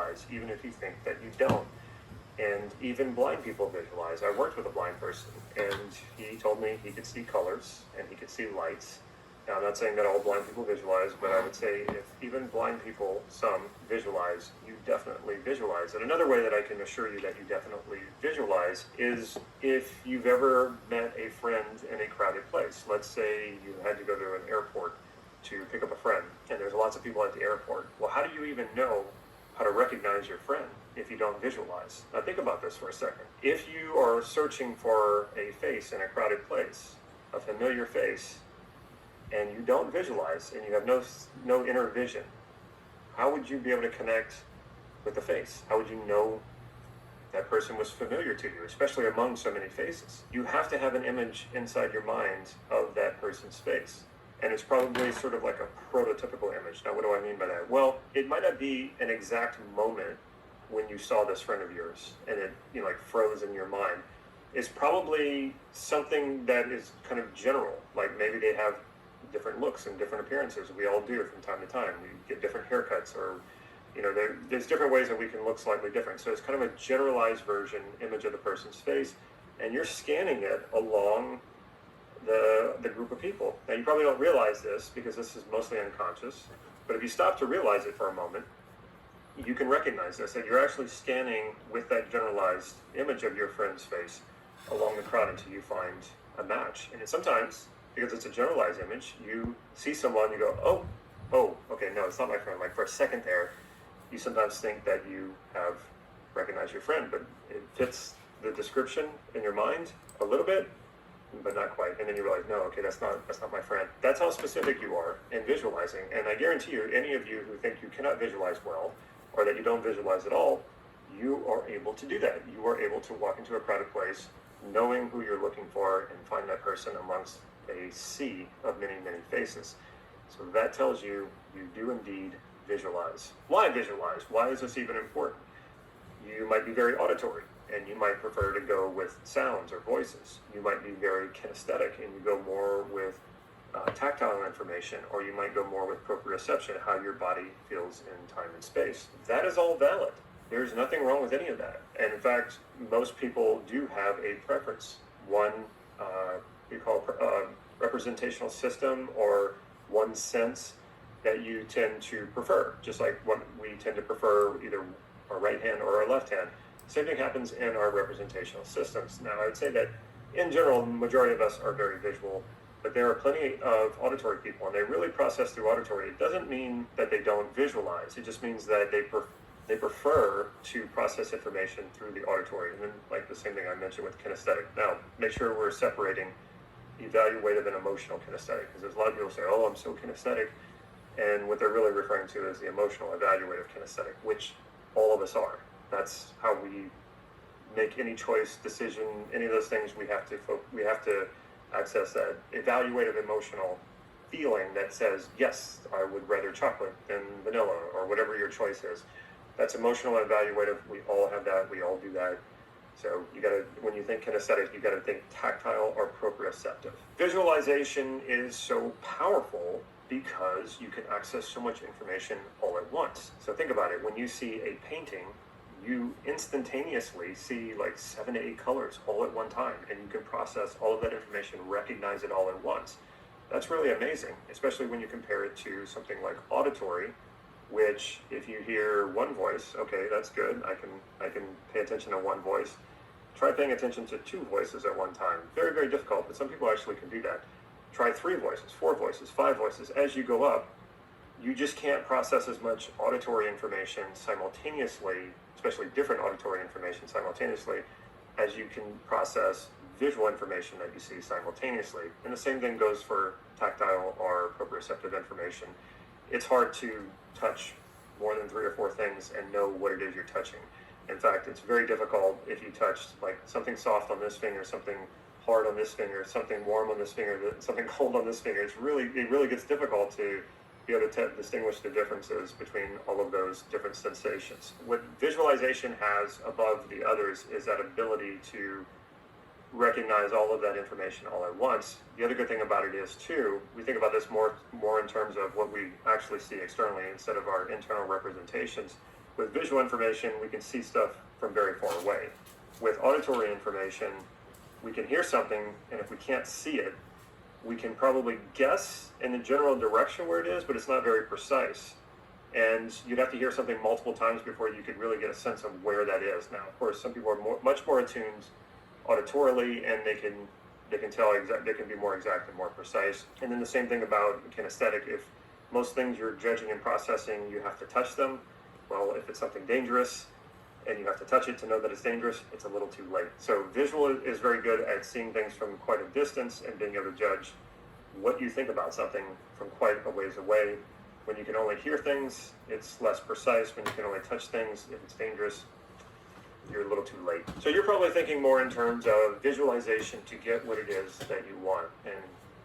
visualize, even if you think that you don't. And even blind people visualize. I worked with a blind person, and he told me he could see colors and he could see lights. Now, I'm not saying that all blind people visualize, but I would say if even blind people, some, visualize, you definitely visualize. And another way that I can assure you that you definitely visualize is if you've ever met a friend in a crowded place. Let's say you had to go to an airport to pick up a friend, and there's lots of people at the airport. Well, how do you even know how to recognize your friend if you don't visualize? Now think about this for a second. If you are searching for a face in a crowded place, a familiar face, and you don't visualize and you have no inner vision, how would you be able to connect with the face? How would you know that person was familiar to you, especially among so many faces? You have to have an image inside your mind of that person's face. And it's probably sort of like a prototypical image. Now, what do I mean by that? Well, it might not be an exact moment when you saw this friend of yours and it, like froze in your mind. It's probably something that is kind of general. Like maybe they have different looks and different appearances. We all do from time to time. We get different haircuts, or there's different ways that we can look slightly different. So it's kind of a generalized version image of the person's face, and you're scanning it along the group of people. Now, you probably don't realize this because this is mostly unconscious, but if you stop to realize it for a moment, you can recognize this, that you're actually scanning with that generalized image of your friend's face along the crowd until you find a match. And sometimes, because it's a generalized image, you see someone, you go, oh, okay, no, it's not my friend. Like for a second there, you sometimes think that you have recognized your friend, but it fits the description in your mind a little bit, but not quite. And then you realize, no, okay, that's not my friend. That's how specific you are in visualizing. And I guarantee you, any of you who think you cannot visualize well, or that you don't visualize at all, you are able to do that. You are able to walk into a crowded place, knowing who you're looking for, and find that person amongst a sea of many, many faces. So that tells you you do indeed visualize. Why visualize? Why is this even important? You might be very auditory, and you might prefer to go with sounds or voices. You might be very kinesthetic, and you go more with tactile information, or you might go more with proprioception, how your body feels in time and space. That is all valid. There's nothing wrong with any of that. And in fact, most people do have a preference. One we call representational system, or one sense that you tend to prefer, just like what we tend to prefer either our right hand or our left hand. Same thing happens in our representational systems. Now, I would say that in general, the majority of us are very visual, but there are plenty of auditory people, and they really process through auditory. It doesn't mean that they don't visualize. It just means that they prefer to process information through the auditory. And then, like the same thing I mentioned with kinesthetic. Now, make sure we're separating evaluative and emotional kinesthetic, because there's a lot of people say, oh, I'm so kinesthetic, and what they're really referring to is the emotional evaluative kinesthetic, which all of us are. That's how we make any choice, decision, any of those things. We have to access that evaluative emotional feeling that says, yes, I would rather chocolate than vanilla, or whatever your choice is. That's emotional and evaluative. We all have that. We all do that. So when you think kinesthetic, you gotta think tactile or proprioceptive. Visualization is so powerful because you can access so much information all at once. So think about it. When you see a painting, you instantaneously see like 7 to 8 colors all at one time, and you can process all of that information, recognize it all at once. That's really amazing, especially when you compare it to something like auditory, which if you hear one voice, okay, that's good. I can pay attention to one voice. Try paying attention to 2 voices at one time. Very, very difficult, but some people actually can do that. Try 3 voices, 4 voices, 5 voices. As you go up, you just can't process as much auditory information simultaneously, especially different auditory information simultaneously, as you can process visual information that you see simultaneously. And the same thing goes for tactile or proprioceptive information. It's hard to touch more than 3 or 4 things and know what it is you're touching. In fact, it's very difficult if you touch like something soft on this finger, something hard on this finger, something warm on this finger, something cold on this finger. It really gets difficult to be able to distinguish the differences between all of those different sensations. What visualization has above the others is that ability to recognize all of that information all at once. The other good thing about it is, too, we think about this more in terms of what we actually see externally instead of our internal representations. With visual information, we can see stuff from very far away. With auditory information, we can hear something, and if we can't see it, we can probably guess in the general direction where it is, but it's not very precise. And you'd have to hear something multiple times before you could really get a sense of where that is. Now, of course, some people are much more attuned auditorily, and they can tell they can be more exact and more precise. And then the same thing about kinesthetic. If most things you're judging and processing, you have to touch them. Well, if it's something dangerous and you have to touch it to know that it's dangerous, it's a little too late. So visual is very good at seeing things from quite a distance and being able to judge what you think about something from quite a ways away. When you can only hear things, it's less precise. When you can only touch things, if it's dangerous, you're a little too late. So you're probably thinking more in terms of visualization to get what it is that you want. And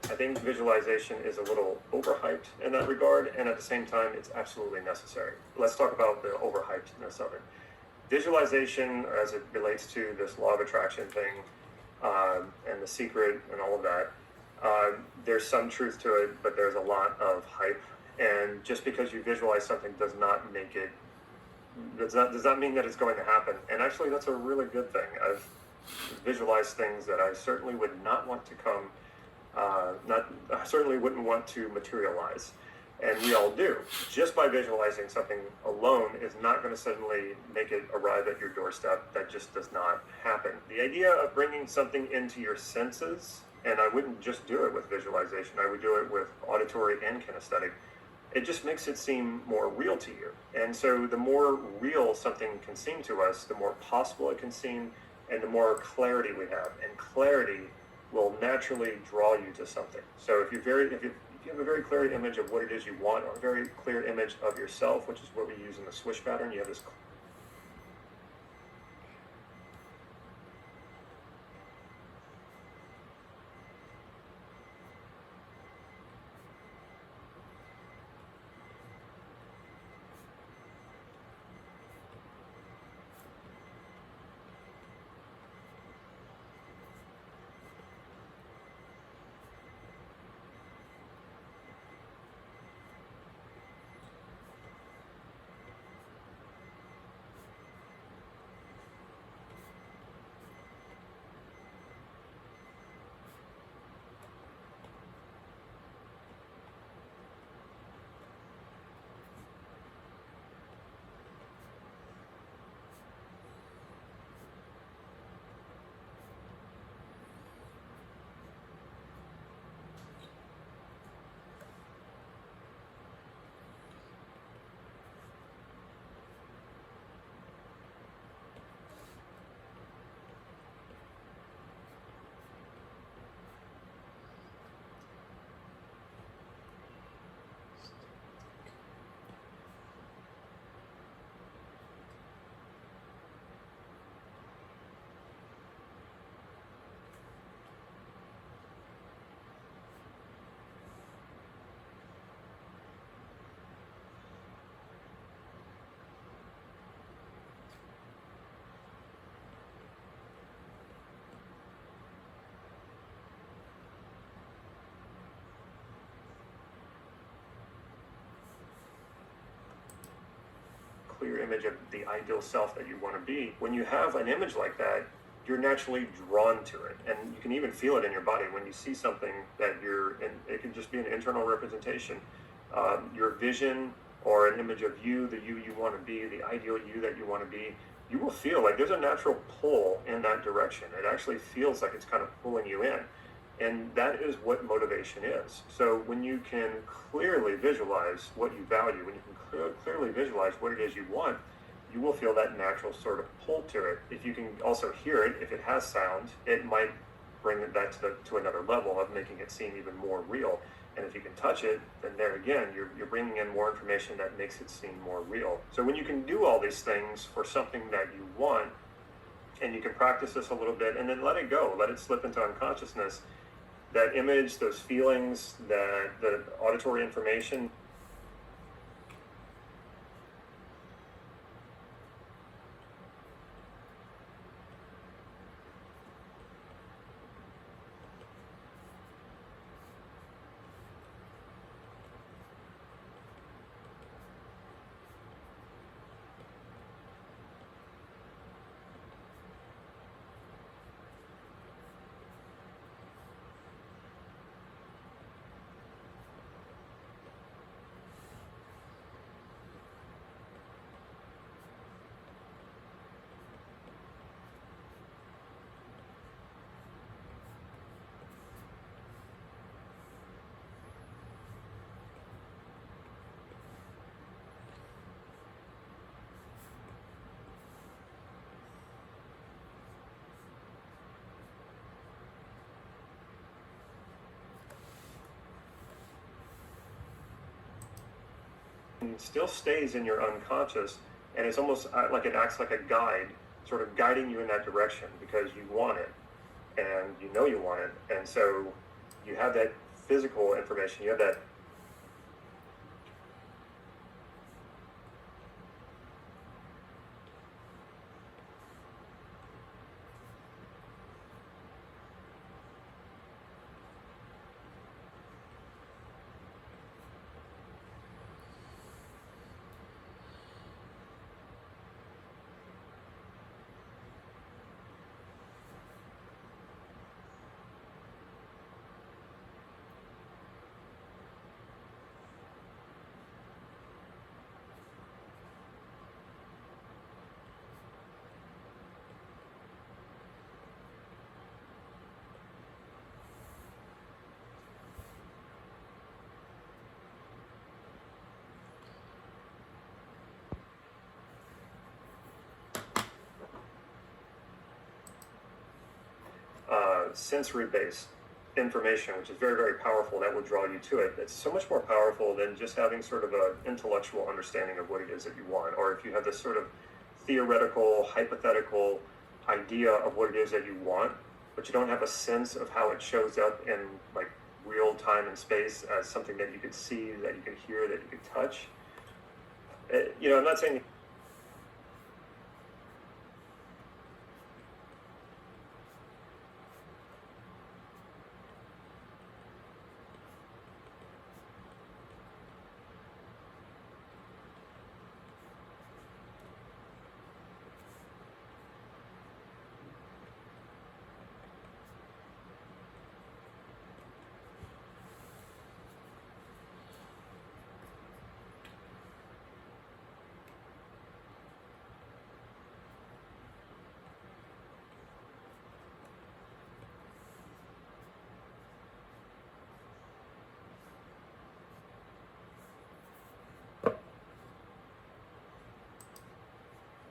I think visualization is a little overhyped in that regard, and at the same time, it's absolutely necessary. Let's talk about the overhypedness of it. Visualization, as it relates to this law of attraction thing, and the secret and all of that, there's some truth to it, but there's a lot of hype. And just because you visualize something does not mean that it's going to happen. And actually, that's a really good thing. I've visualized things that I certainly would not want to come. I certainly wouldn't want to materialize, and we all do. Just by visualizing something alone is not going to suddenly make it arrive at your doorstep. That just does not happen. The idea of bringing something into your senses, and I wouldn't just do it with visualization, I would do it with auditory and kinesthetic, it just makes it seem more real to you. And so the more real something can seem to us, the more possible it can seem, and the more clarity we have. And clarity will naturally draw you to something. So if you have a very clear image of what it is you want, or a very clear image of yourself, which is what we use in the swish pattern, you have this clear image of the ideal self that you want to be. When you have an image like that, you're naturally drawn to it, and you can even feel it in your body when you see something that it can just be an internal representation. Your vision or an image of you, the you want to be, the ideal you that you want to be, you will feel like there's a natural pull in that direction. It actually feels like it's kind of pulling you in. And that is what motivation is. So when you can clearly visualize what you value, when you can clearly visualize what it is you want, you will feel that natural sort of pull to it. If you can also hear it, if it has sound, it might bring that to another level of making it seem even more real. And if you can touch it, then there again, you're bringing in more information that makes it seem more real. So when you can do all these things for something that you want, and you can practice this a little bit, and then let it go, let it slip into unconsciousness, that image, those feelings, the auditory information, still stays in your unconscious, and it's almost like it acts like a guide, sort of guiding you in that direction because you want it and you know you want it. And so you have that physical information, you have that. Sensory-based information, which is very, very powerful, that will draw you to it. It's so much more powerful than just having sort of an intellectual understanding of what it is that you want, or if you have this sort of theoretical, hypothetical idea of what it is that you want, but you don't have a sense of how it shows up in like real time and space as something that you could see, that you could hear, that you could touch. I'm not saying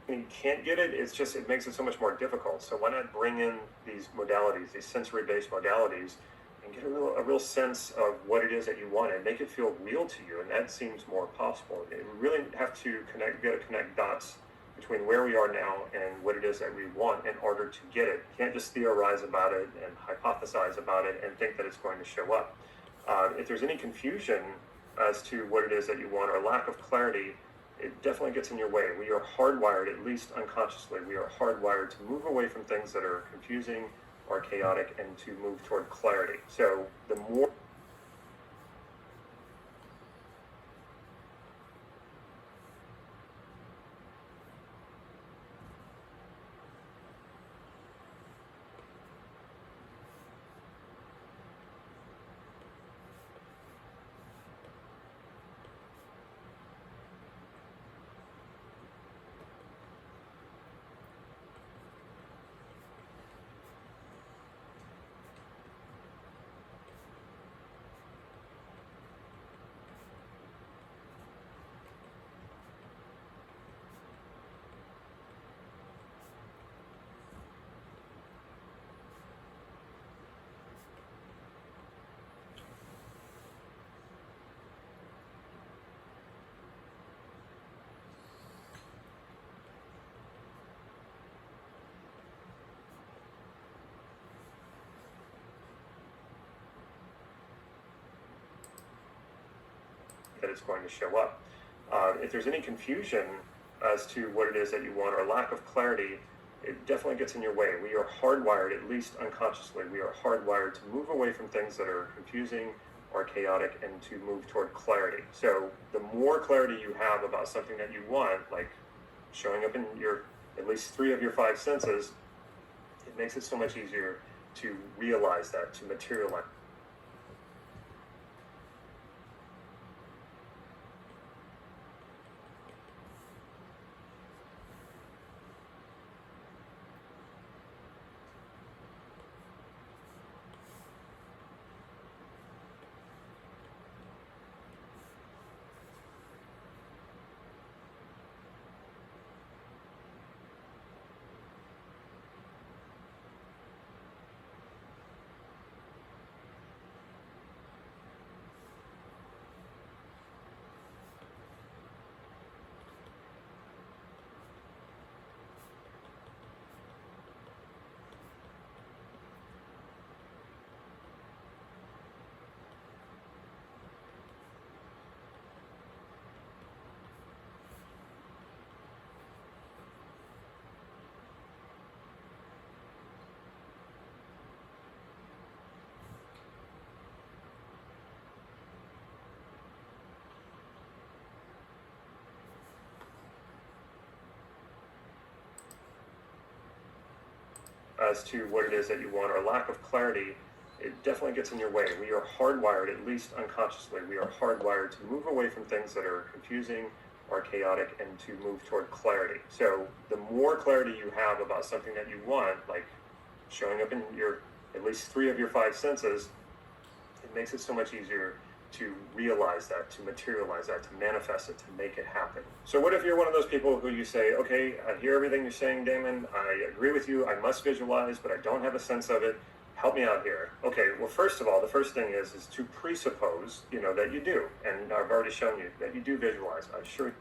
you can't get it. It's just, it makes it so much more difficult. So why not bring in these modalities, these sensory-based modalities, and get a real sense of what it is that you want and make it feel real to you? And that seems more possible. We really have to connect dots between where we are now and what it is that we want in order to get it. You can't just theorize about it and hypothesize about it and think that it's going to show up. If there's any confusion as to what it is that you want, or lack of clarity, it definitely gets in your way. We are hardwired, at least unconsciously, we are hardwired to move away from things that are confusing or chaotic and to move toward clarity. So the more that it's going to show up. If there's any confusion as to what it is that you want, or lack of clarity, it definitely gets in your way. We are hardwired, at least unconsciously, we are hardwired to move away from things that are confusing or chaotic and to move toward clarity. So the more clarity you have about something that you want, like showing up in your at least 3 of your 5 senses, it makes it so much easier to realize that, to materialize. as to what it is that you want, or lack of clarity, it definitely gets in your way. We are hardwired, at least unconsciously, we are hardwired to move away from things that are confusing or chaotic and to move toward clarity. So the more clarity you have about something that you want, like showing up in your at least 3 of your 5 senses, it makes it so much easier to realize that, to materialize that, to manifest it, to make it happen. So what if you're one of those people who you say, okay, I hear everything you're saying, Damon, I agree with you, I must visualize, but I don't have a sense of it. Help me out here. Okay, well, first of all, the first thing is to presuppose, that you do. And I've already shown you that you do visualize. I'm sure.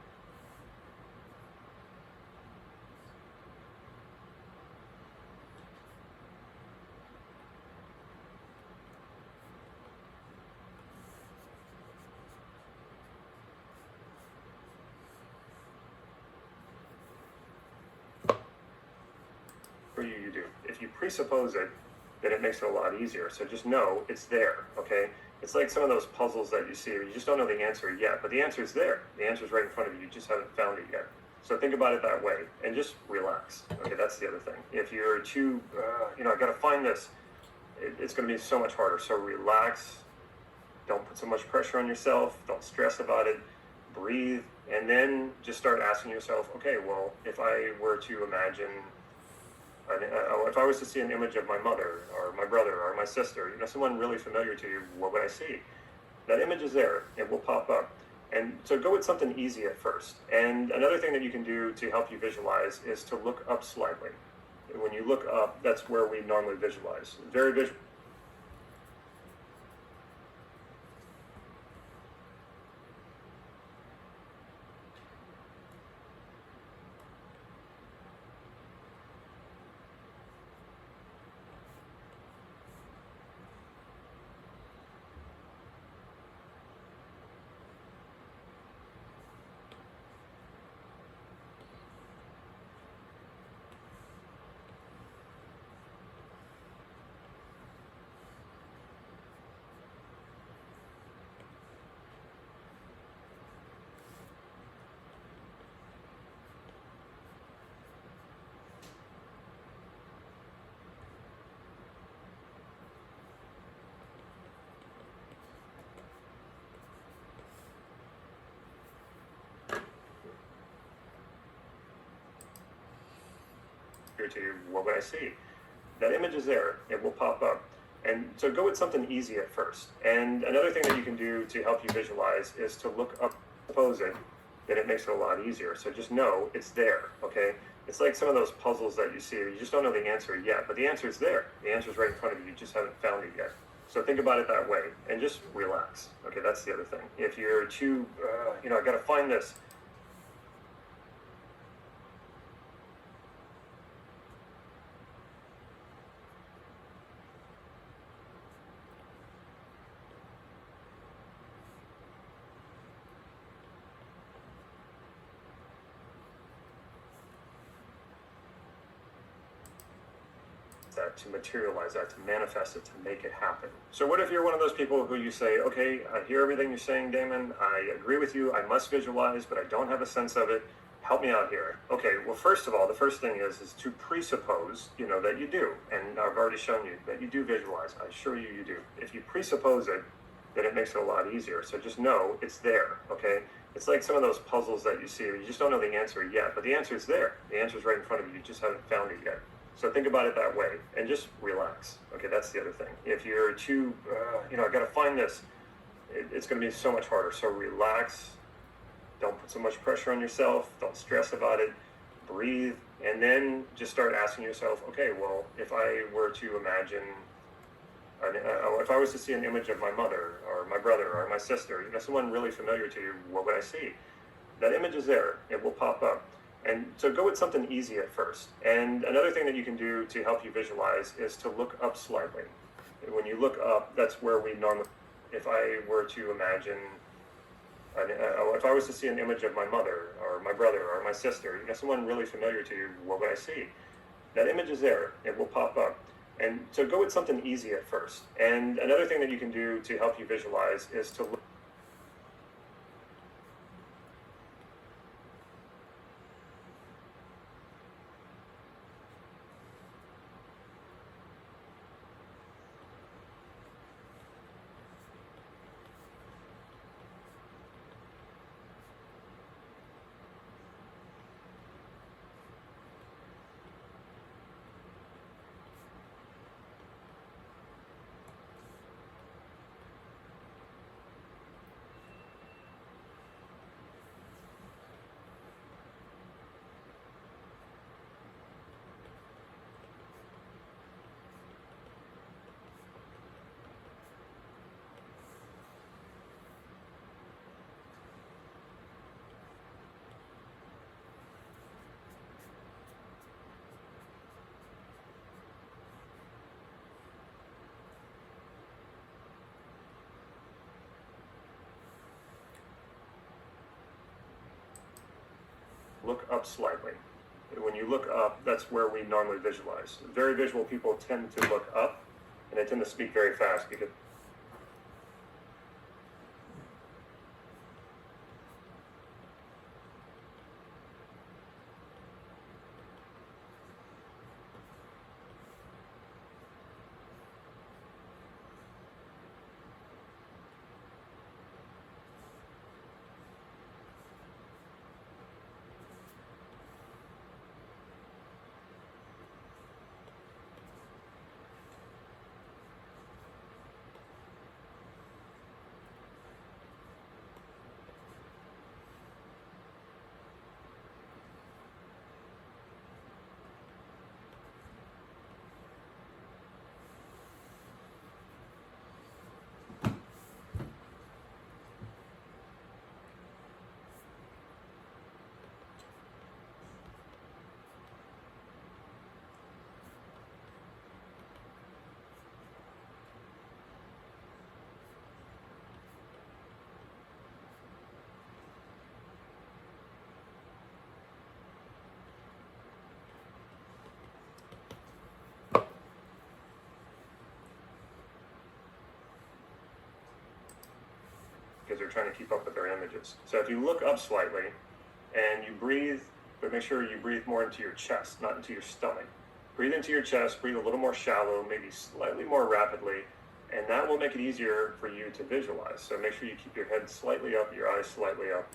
For you do. If you presuppose it, then it makes it a lot easier. So just know it's there, okay? It's like some of those puzzles that you see, you just don't know the answer yet, but the answer is there. The answer is right in front of you. You just haven't found it yet. So think about it that way and just relax. Okay, that's the other thing. If you're too, I got to find this, it's going to be so much harder. So relax. Don't put so much pressure on yourself. Don't stress about it. Breathe, and then just start asking yourself, okay, well, if I were to imagine, if I was to see an image of my mother or my brother or my sister, someone really familiar to you, what would I see? That image is there. It will pop up. And so go with something easy at first. And another thing that you can do to help you visualize is to look up slightly. When you look up, that's where we normally visualize. Very visual. To you, what would I see? That image is there. It will pop up. And so go with something easy at first. And another thing that you can do to help you visualize is to look up, suppose it, then it makes it a lot easier. So just know it's there, okay? It's like some of those puzzles that you see, you just don't know the answer yet, but the answer is there. The answer is right in front of you. You just haven't found it yet. So think about it that way and just relax. Okay, that's the other thing. If you're too, I got to find this, that, to materialize that, to manifest it, to make it happen. So what if you're one of those people who you say, okay, I hear everything you're saying, Damon, I agree with you, I must visualize, but I don't have a sense of it. Help me out here. Okay, well, first of all, the first thing is to presuppose, that you do. And I've already shown you that you do visualize. I assure you, you do. If you presuppose it, then it makes it a lot easier. So just know it's there, okay? It's like some of those puzzles that you see, you just don't know the answer yet, but the answer is there. The answer is right in front of you. You just haven't found it yet. So think about it that way and just relax. Okay, that's the other thing. If you're too, I got to find this, it's going to be so much harder. So relax. Don't put so much pressure on yourself. Don't stress about it. Breathe, and then just start asking yourself, okay, well, if I were to imagine, if I was to see an image of my mother or my brother or my sister, someone really familiar to you, what would I see? That image is there. It will pop up. And so go with something easy at first. And another thing that you can do to help you visualize is to look up slightly. When you look up, that's where we normally, if I were to imagine, if I was to see an image of my mother or my brother or my sister, someone really familiar to you, what would I see? That image is there. It will pop up. And so go with something easy at first. And another thing that you can do to help you visualize is to look look up slightly. When you look up, that's where we normally visualize. Very visual people tend to look up, and they tend to speak very fast because they're trying to keep up with their images. So if you look up slightly and you breathe, but make sure you breathe more into your chest, not into your stomach. Breathe into your chest, breathe a little more shallow, maybe slightly more rapidly, and that will make it easier for you to visualize. So make sure you keep your head slightly up, your eyes slightly up.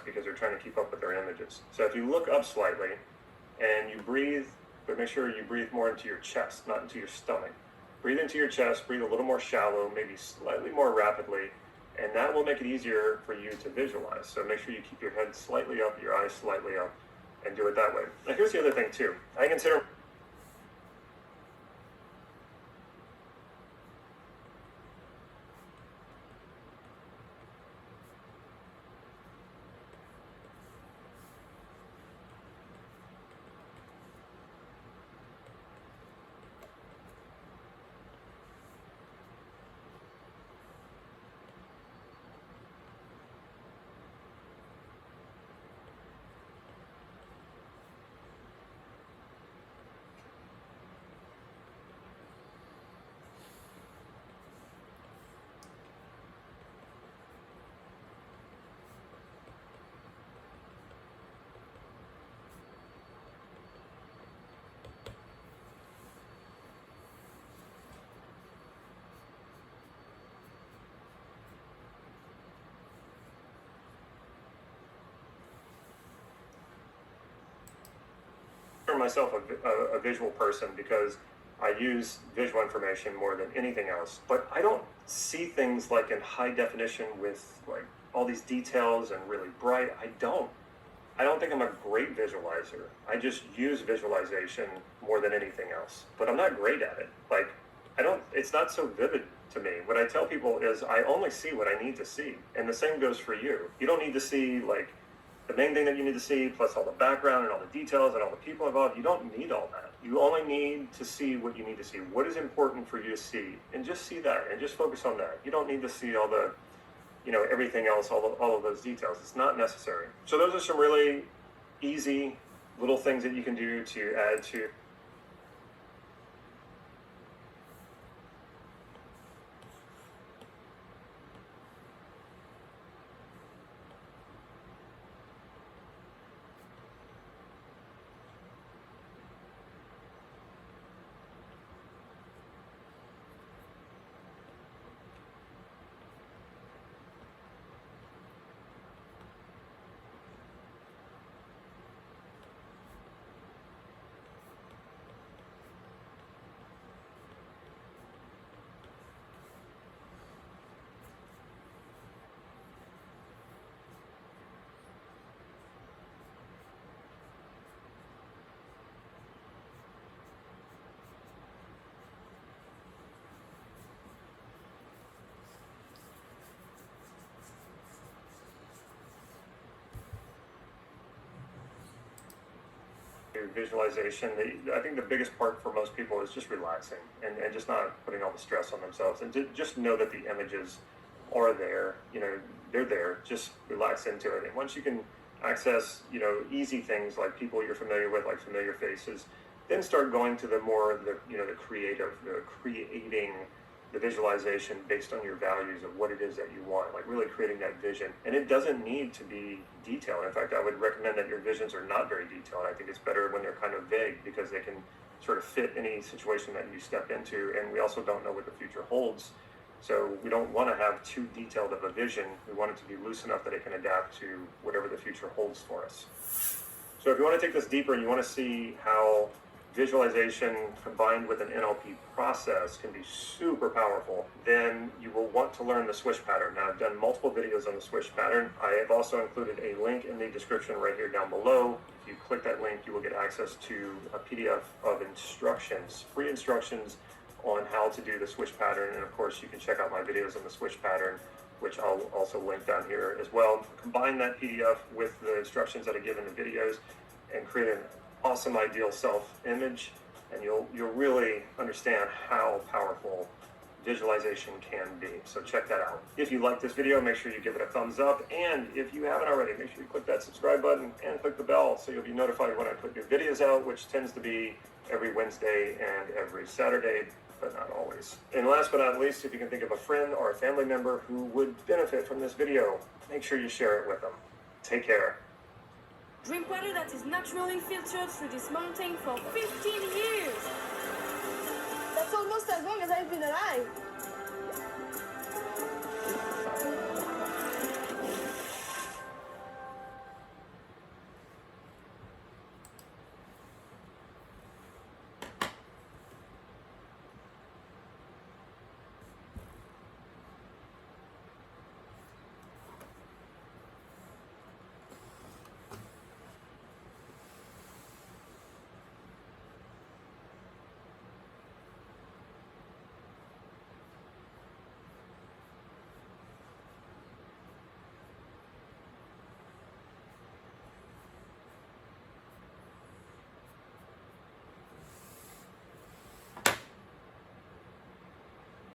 Because they're trying to keep up with their images. So if you look up slightly and you breathe, but make sure you breathe more into your chest, not into your stomach. Breathe into your chest, breathe a little more shallow, maybe slightly more rapidly, and that will make it easier for you to visualize. So make sure you keep your head slightly up, your eyes slightly up, and do it that way. Now here's the other thing too. I consider myself a visual person because I use visual information more than anything else, but I don't see things like in high definition with like all these details and really bright. I don't think I'm a great visualizer. I just use visualization more than anything else, but I'm not great at it. Like it's not so vivid to me. What I tell people is I only see what I need to see, and the same goes for you. You don't need to see like the main thing that you need to see, plus all the background and all the details and all the people involved. You don't need all that. You only need to see what you need to see. What is important for you to see, and just see that, and just focus on that. You don't need to see all the, everything else, all of those details. It's not necessary. So those are some really easy little things that you can do to add to to visualization, I think the biggest part for most people is just relaxing and just not putting all the stress on themselves, and to just know that the images are there, they're there, just relax into it. And once you can access, easy things like people you're familiar with, like familiar faces, then start going to the more, the creative, creating the visualization based on your values of what it is that you want, like really creating that vision. And it doesn't need to be detailed. In fact, I would recommend that your visions are not very detailed. I think it's better when they're kind of vague, because they can sort of fit any situation that you step into. And we also don't know what the future holds. So we don't want to have too detailed of a vision. We want it to be loose enough that it can adapt to whatever the future holds for us. So if you want to take this deeper and you want to see how visualization combined with an NLP process can be super powerful, then you will want to learn the swish pattern. Now, I've done multiple videos on the swish pattern. I have also included a link in the description right here down below. If you click that link, you will get access to a PDF of instructions, free instructions on how to do the swish pattern. And of course, you can check out my videos on the swish pattern, which I'll also link down here as well. Combine that PDF with the instructions that I give in the videos and create an awesome ideal self image, and you'll really understand how powerful visualization can be. So check that out. If you like this video, make sure you give it a thumbs up, and if you haven't already, make sure you click that subscribe button and click the bell so you'll be notified when I put new videos out, which tends to be every Wednesday and every Saturday, but not always. And last but not least, if you can think of a friend or a family member who would benefit from this video, make sure you share it with them. Take care. Drink water that is naturally filtered through this mountain for 15 years. That's almost as long as I've been alive.